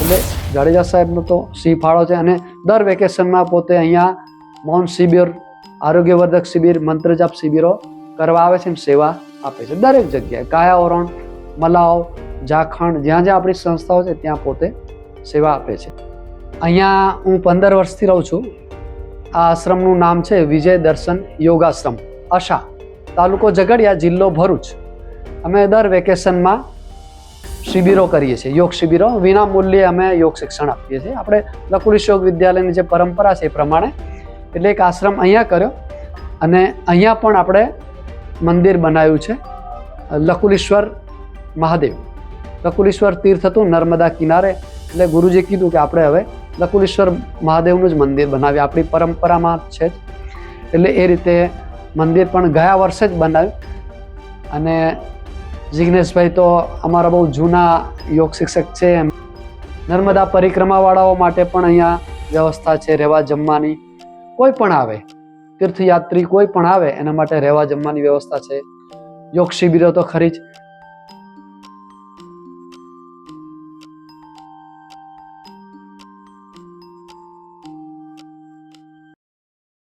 એટલે જાડેજા સાહેબનો તો સિંહ ફાળો છે. અને દર વેકેશનમાં પોતે અહીંયા મૌન શિબિર, આરોગ્યવર્ધક શિબિર, મંત્રજાપ શિબિરો કરવા આવે છે અને સેવા આપે છે દરેક જગ્યાએ. કાયાવરણ, મલાવ, ઝાખણ, જ્યાં જ્યાં આપણી સંસ્થાઓ છે ત્યાં પોતે સેવા આપે છે. અહીંયા હું 15 વર્ષથી રહું છું. આ આશ્રમનું નામ છે વિજય દર્શન યોગાશ્રમ, અશા, તાલુકો ઝઘડિયા, જિલ્લો ભરૂચ. અમે દર વેકેશનમાં શિબિરો કરીએ છીએ, યોગ શિબિરો. વિના મૂલ્યે અમે યોગ શિક્ષણ આપીએ છીએ. આપણે લકુલિશ યોગ વિદ્યાલયની જે પરંપરા છે એ પ્રમાણે એટલે એક આશ્રમ અહીંયા કર્યો અને અહીંયા પણ આપણે મંદિર બનાવ્યું છે. લકુલેશ્વર મહાદેવ, લકુલેશ્વર તીર્થ હતું નર્મદા કિનારે, એટલે ગુરુજીએ કીધું કે આપણે હવે લકુલેશ્વર મહાદેવનું જ મંદિર બનાવીએ, આપણી પરંપરામાં છે જ. એટલે એ રીતે મંદિર પણ ગયા વર્ષે જ બનાવ્યું. અને જિગ્નેશભાઈ તો અમારા બહુ જૂના યોગ શિક્ષક છે. નર્મદા પરિક્રમાવાળાઓ માટે પણ અહીંયા વ્યવસ્થા છે, રહેવા જમવાની. કોઈ પણ આવે, તીર્થયાત્રી કોઈ પણ આવે એના માટે રહેવા જમવાની વ્યવસ્થા છે. યોગ શિબિરો તો ખરી જ.